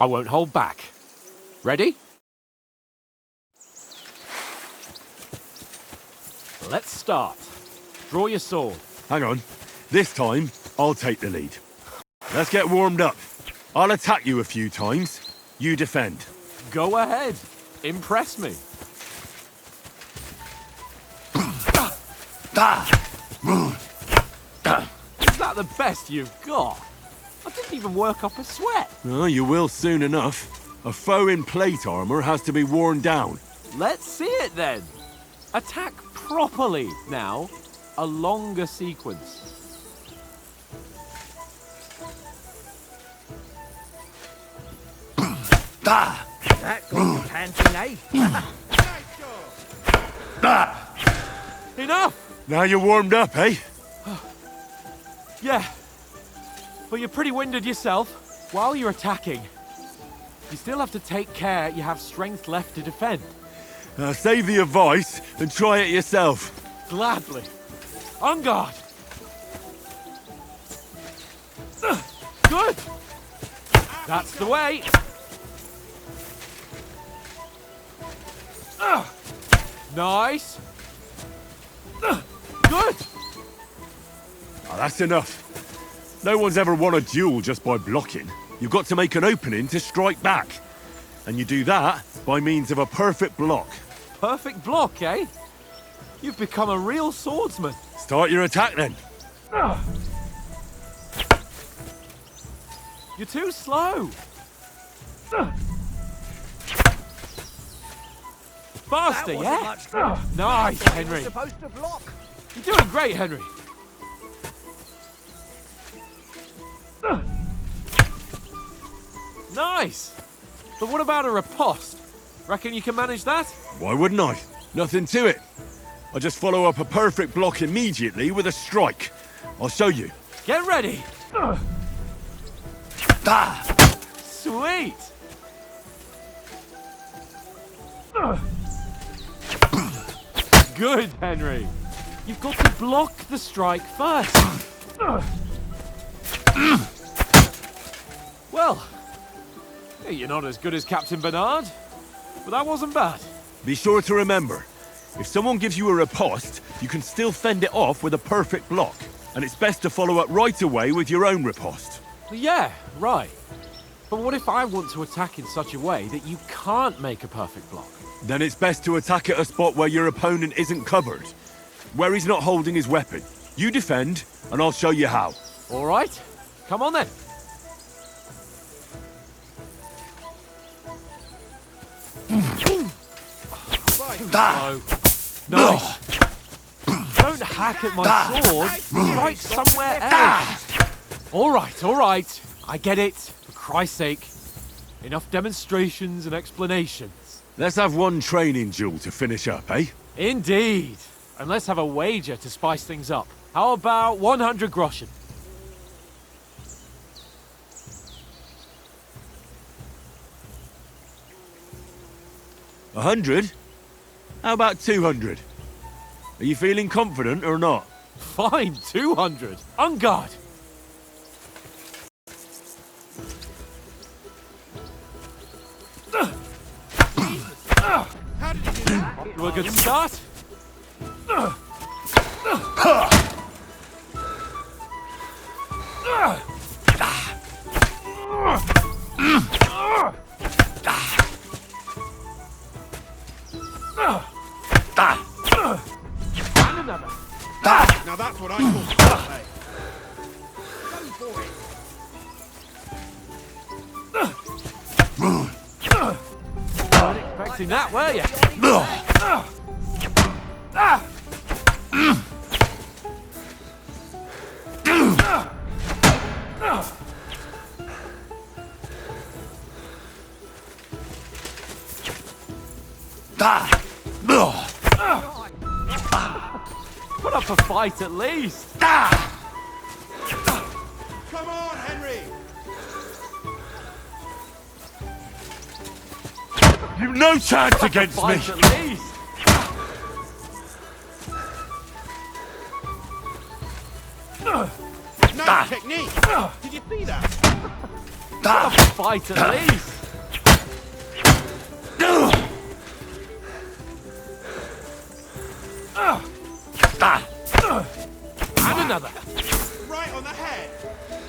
I won't hold back. Ready? Let's start. Draw your sword. Hang on. This time, I'll take the lead. Let's get warmed up. I'll attack you a few times. You defend. Go ahead. Impress me. Is that the best you've got? I didn't even work up a sweat. Oh, you will soon enough. A foe in plate armor has to be worn down. Let's see it then. Attack properly now. A longer sequence. That got your panting, eh? Enough! Now you're warmed up, eh? Yeah. But you're pretty winded yourself. While you're attacking, you still have to take care you have strength left to defend. Save the advice and try it yourself. Gladly. On guard. Good. That's the way. Nice. Good. Oh, that's enough. No one's ever won a duel just by blocking. You've got to make an opening to strike back. And you do that by means of a perfect block. Perfect block, eh? You've become a real swordsman. Start your attack then. You're too slow. Faster, That wasn't yeah? much good. Nice, You're Henry. supposed to block. You're doing great, Henry. Nice. But what about a riposte? Reckon you can manage that? Why wouldn't I? Nothing to it. I just follow up a perfect block immediately with a strike. I'll show you. Get ready. Sweet. Good, Henry. You've got to block the strike first. Well, you're not as good as Captain Bernard, but that wasn't bad. Be sure to remember, if someone gives you a riposte, you can still fend it off with a perfect block. And it's best to follow up right away with your own riposte. Yeah, right. But what if I want to attack in such a way that you can't make a perfect block? Then it's best to attack at a spot where your opponent isn't covered. Where he's not holding his weapon. You defend, and I'll show you how. All right, come on then. No. Nice. Don't hack at my sword. Strike somewhere else. All right. I get it. For Christ's sake. Enough demonstrations and explanations. Let's have one training duel to finish up, eh? Indeed. And let's have a wager to spice things up. How about 100 groschen? $100? How about 200? Are you feeling confident or not? Fine, 200. On guard. How did you do that? You a good start? And another. Now that's what I call play. Go for it. Weren't expecting that, were you? Put up a fight at least. Come on, Henry. You've no chance against me! Fight at least. Nice technique. Did you see that? Put up a fight at least. And another. Right on the head.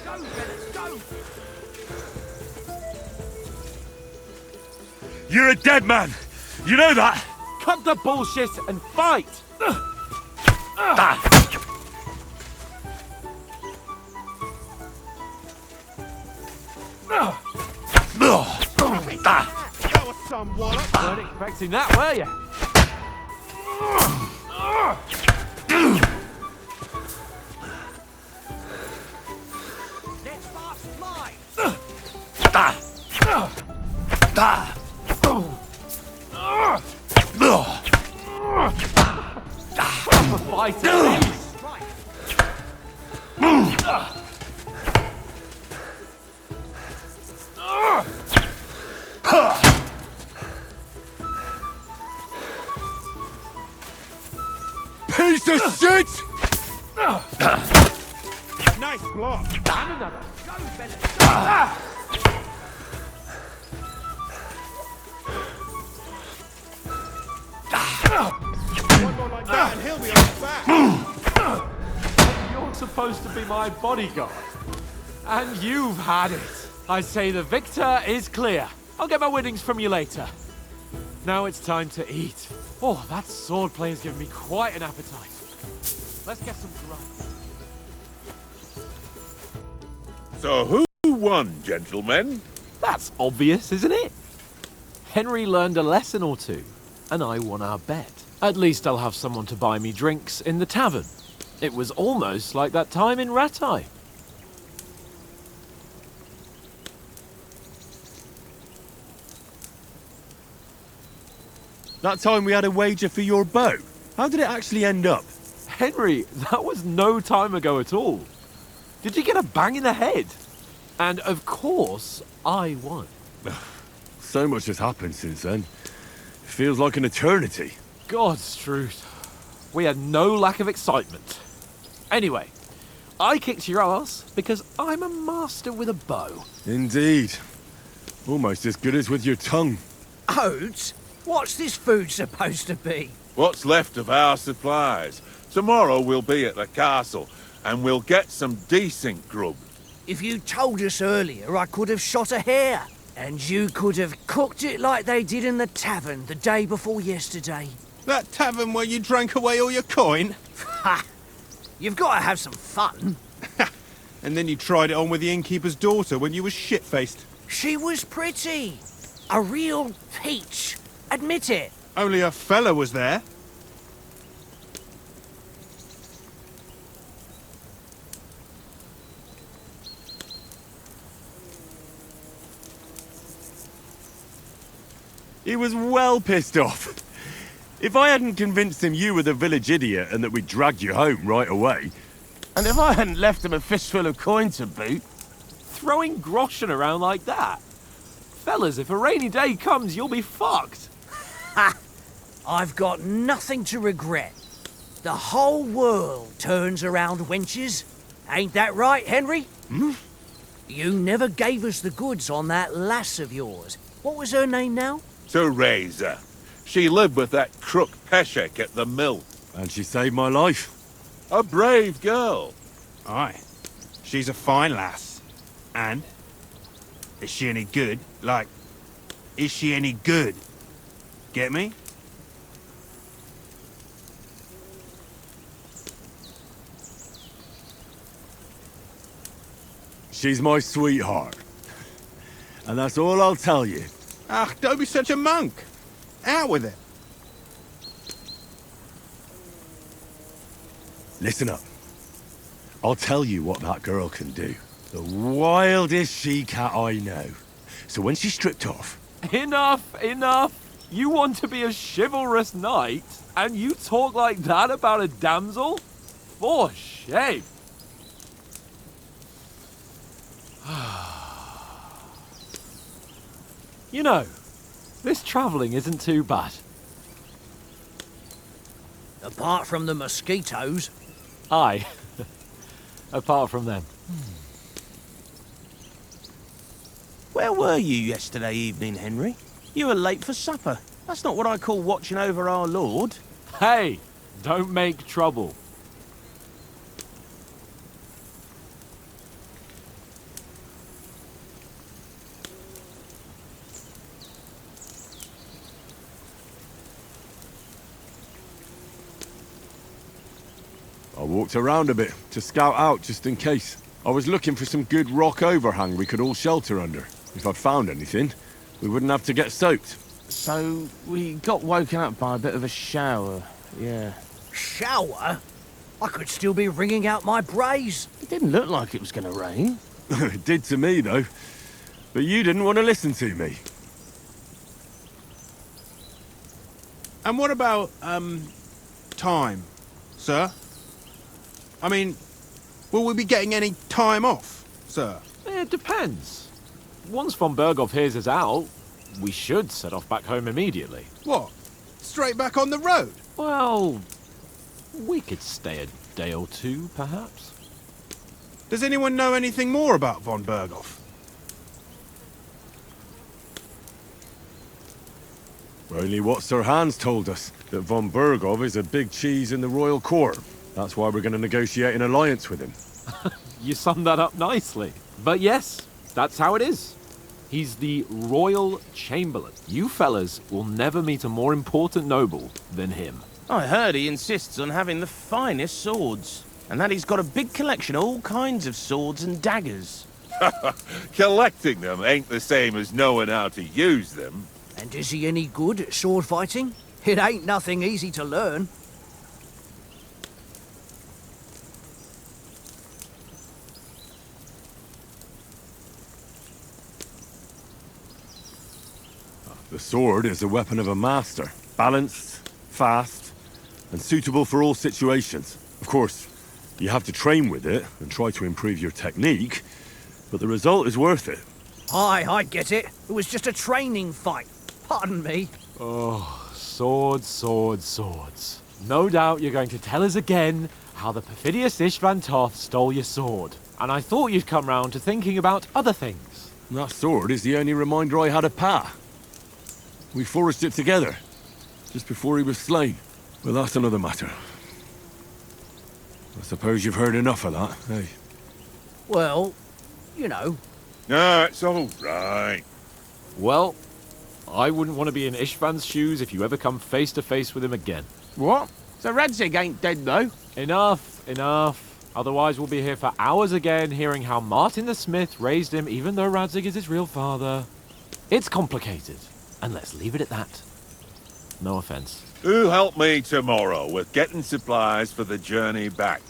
Go, Dennis, go! You're a dead man! You know that? Cut the bullshit and fight! That was some wallop. Weren't expecting that, were you? Let's fast fly. Proper fighter, please. Piece of shit! Nice block. And another. Go, Bennett. One more like that and he'll be on his back. You're supposed to be my bodyguard. And you've had it. I say the victor is clear. I'll get my winnings from you later. Now it's time to eat. Oh, that swordplay has given me quite an appetite. Let's get some grub. So who won, gentlemen? That's obvious, isn't it? Henry learned a lesson or two, and I won our bet. At least I'll have someone to buy me drinks in the tavern. It was almost like that time in Rattay. That time we had a wager for your bow. How did it actually end up? Henry, that was no time ago at all. Did you get a bang in the head? And of course, I won. So much has happened since then. It feels like an eternity. God's truth. We had no lack of excitement. Anyway, I kicked your ass because I'm a master with a bow. Indeed. Almost as good as with your tongue. Oats? What's this food supposed to be? What's left of our supplies? Tomorrow we'll be at the castle, and we'll get some decent grub. If you told us earlier, I could have shot a hare. And you could have cooked it like they did in the tavern the day before yesterday. That tavern where you drank away all your coin? Ha! You've got to have some fun. And then you tried it on with the innkeeper's daughter when you was shit-faced. She was pretty. A real peach. Admit it. Only a fella was there. He was well pissed off. If I hadn't convinced him you were the village idiot and that we'd dragged you home right away... And if I hadn't left him a fistful of coin to boot, Throwing groschen around like that? Fellas, if a rainy day comes, you'll be fucked. Ha! I've got nothing to regret. The whole world turns around wenches. Ain't that right, Henry? Hmm? You never gave us the goods on that lass of yours. What was her name now? Teresa. She lived with that crook Peshek at the mill. And she saved my life. A brave girl. Aye. She's a fine lass. And? Is she any good? Like, is she any good? Get me? She's my sweetheart. And that's all I'll tell you. Ah, don't be such a monk. Out with it. Listen up. I'll tell you what that girl can do. The wildest she-cat I know. So when she's stripped off... Enough, enough. You want to be a chivalrous knight, and you talk like that about a damsel? For shame. You know, this travelling isn't too bad. Apart from the mosquitoes. Aye. Apart from them. where were you yesterday evening, Henry? You were late for supper. That's not what I call watching over our lord. Hey, Don't make trouble. I walked around a bit to scout out just in case. I was looking for some good rock overhang we could all shelter under. If I'd found anything, we wouldn't have to get soaked. So, we got woken up by a bit of a shower, yeah. Shower? I could still be wringing out my brays. It didn't look like it was going to rain. It did to me, though. But you didn't want to listen to me. And what about, time, sir? I mean, will we be getting any time off, sir? It depends. Once von Berghoff hears us out, we should set off back home immediately. What? Straight back on the road? Well, we could stay a day or two, perhaps. Does anyone know anything more about von Berghoff? Only what Sir Hans told us, that von Berghoff is a big cheese in the royal court. That's why we're going to negotiate an alliance with him. You summed that up nicely. But yes, that's how it is. He's the Royal Chamberlain. You fellas will never meet a more important noble than him. I heard he insists on having the finest swords, and that he's got a big collection of all kinds of swords and daggers. Collecting them ain't the same as knowing how to use them. And is he any good at sword fighting? It ain't nothing easy to learn. The sword is the weapon of a master. Balanced, fast, and suitable for all situations. Of course, you have to train with it and try to improve your technique, but the result is worth it. Aye, I get it. It was just a training fight. Pardon me. Oh, swords, swords, swords. No doubt you're going to tell us again how the perfidious Istvan Toth stole your sword. And I thought you'd come round to thinking about other things. That sword is the only reminder I had of Pa. We forged it together, just before he was slain. But that's another matter. I suppose you've heard enough of that, eh? Well, you know. No, it's all right. Well, I wouldn't want to be in Istvan's shoes if you ever come face to face with him again. What? So Radzig ain't dead, though? Enough, enough. Otherwise we'll be here for hours again hearing how Martin the Smith raised him even though Radzig is his real father. It's complicated, and let's leave it at that. No offense. Who'll help me tomorrow with getting supplies for the journey back?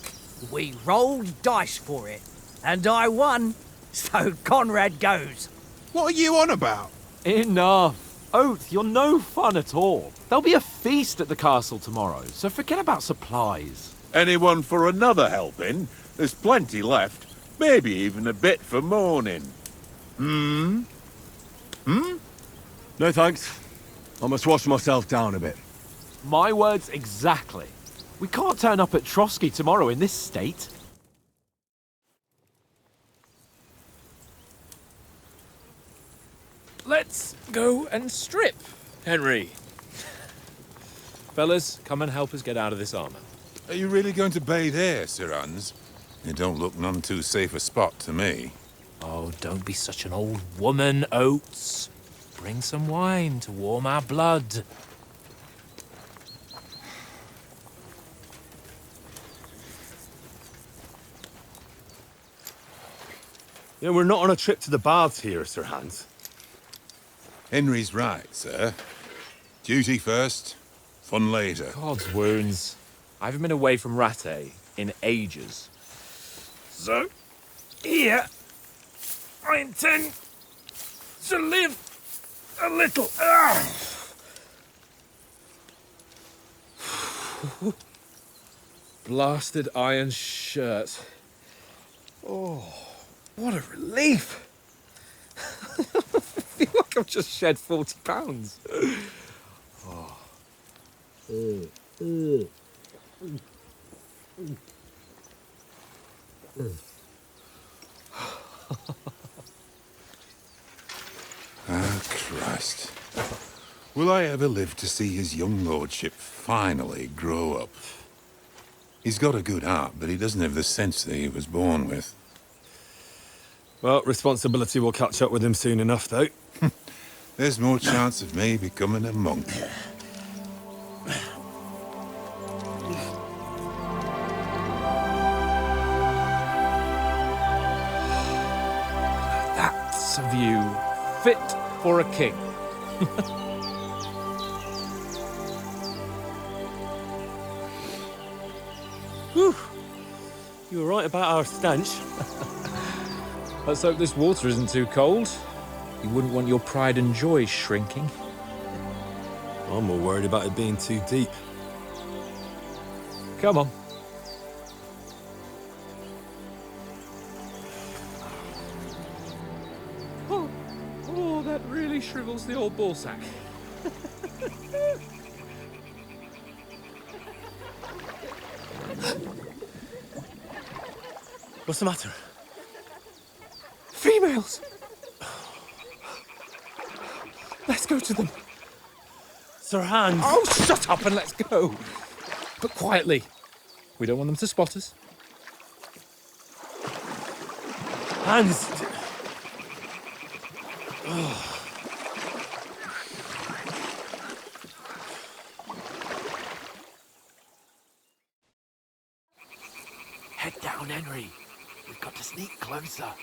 We rolled dice for it, and I won. So Conrad goes. What are you on about? Enough. Oath, you're no fun at all. There'll be a feast at the castle tomorrow, so forget about supplies. Anyone for another helping? There's plenty left. Maybe even a bit for morning. No thanks. I must wash myself down a bit. My words exactly. We can't turn up at Trotsky tomorrow in this state. Let's go and strip, Henry. Fellas, come and help us get out of this armor. Are you really going to bathe here, Sir Hans? It don't look none too safe a spot to me. Oh, don't be such an old woman, Oates. Bring some wine to warm our blood. Yeah, we're not on a trip to the baths here, Sir Hans. Henry's right, sir. Duty first, fun later. God's wounds. I haven't been away from Rattay in ages. So, here, I intend to live a little. Blasted iron shirt. Oh, what a relief. I feel like I've just shed 40 pounds. Ah, Christ. Will I ever live to see his young lordship finally grow up? He's got a good heart, but he doesn't have the sense that he was born with. Well, responsibility will catch up with him soon enough, though. There's more chance of me becoming a monk. That's a view fit for a king. Whew. You were right about our stench. Let's hope this water isn't too cold. You wouldn't want your pride and joy shrinking. I'm more worried about it being too deep. Come on. Oh, that really shrivels the old ball sack. What's the matter? Females! Let's go to them. Sir Hans! Oh, shut up and let's go. But quietly. We don't want them to spot us. Hans! Head down, Henry. We've got to sneak closer.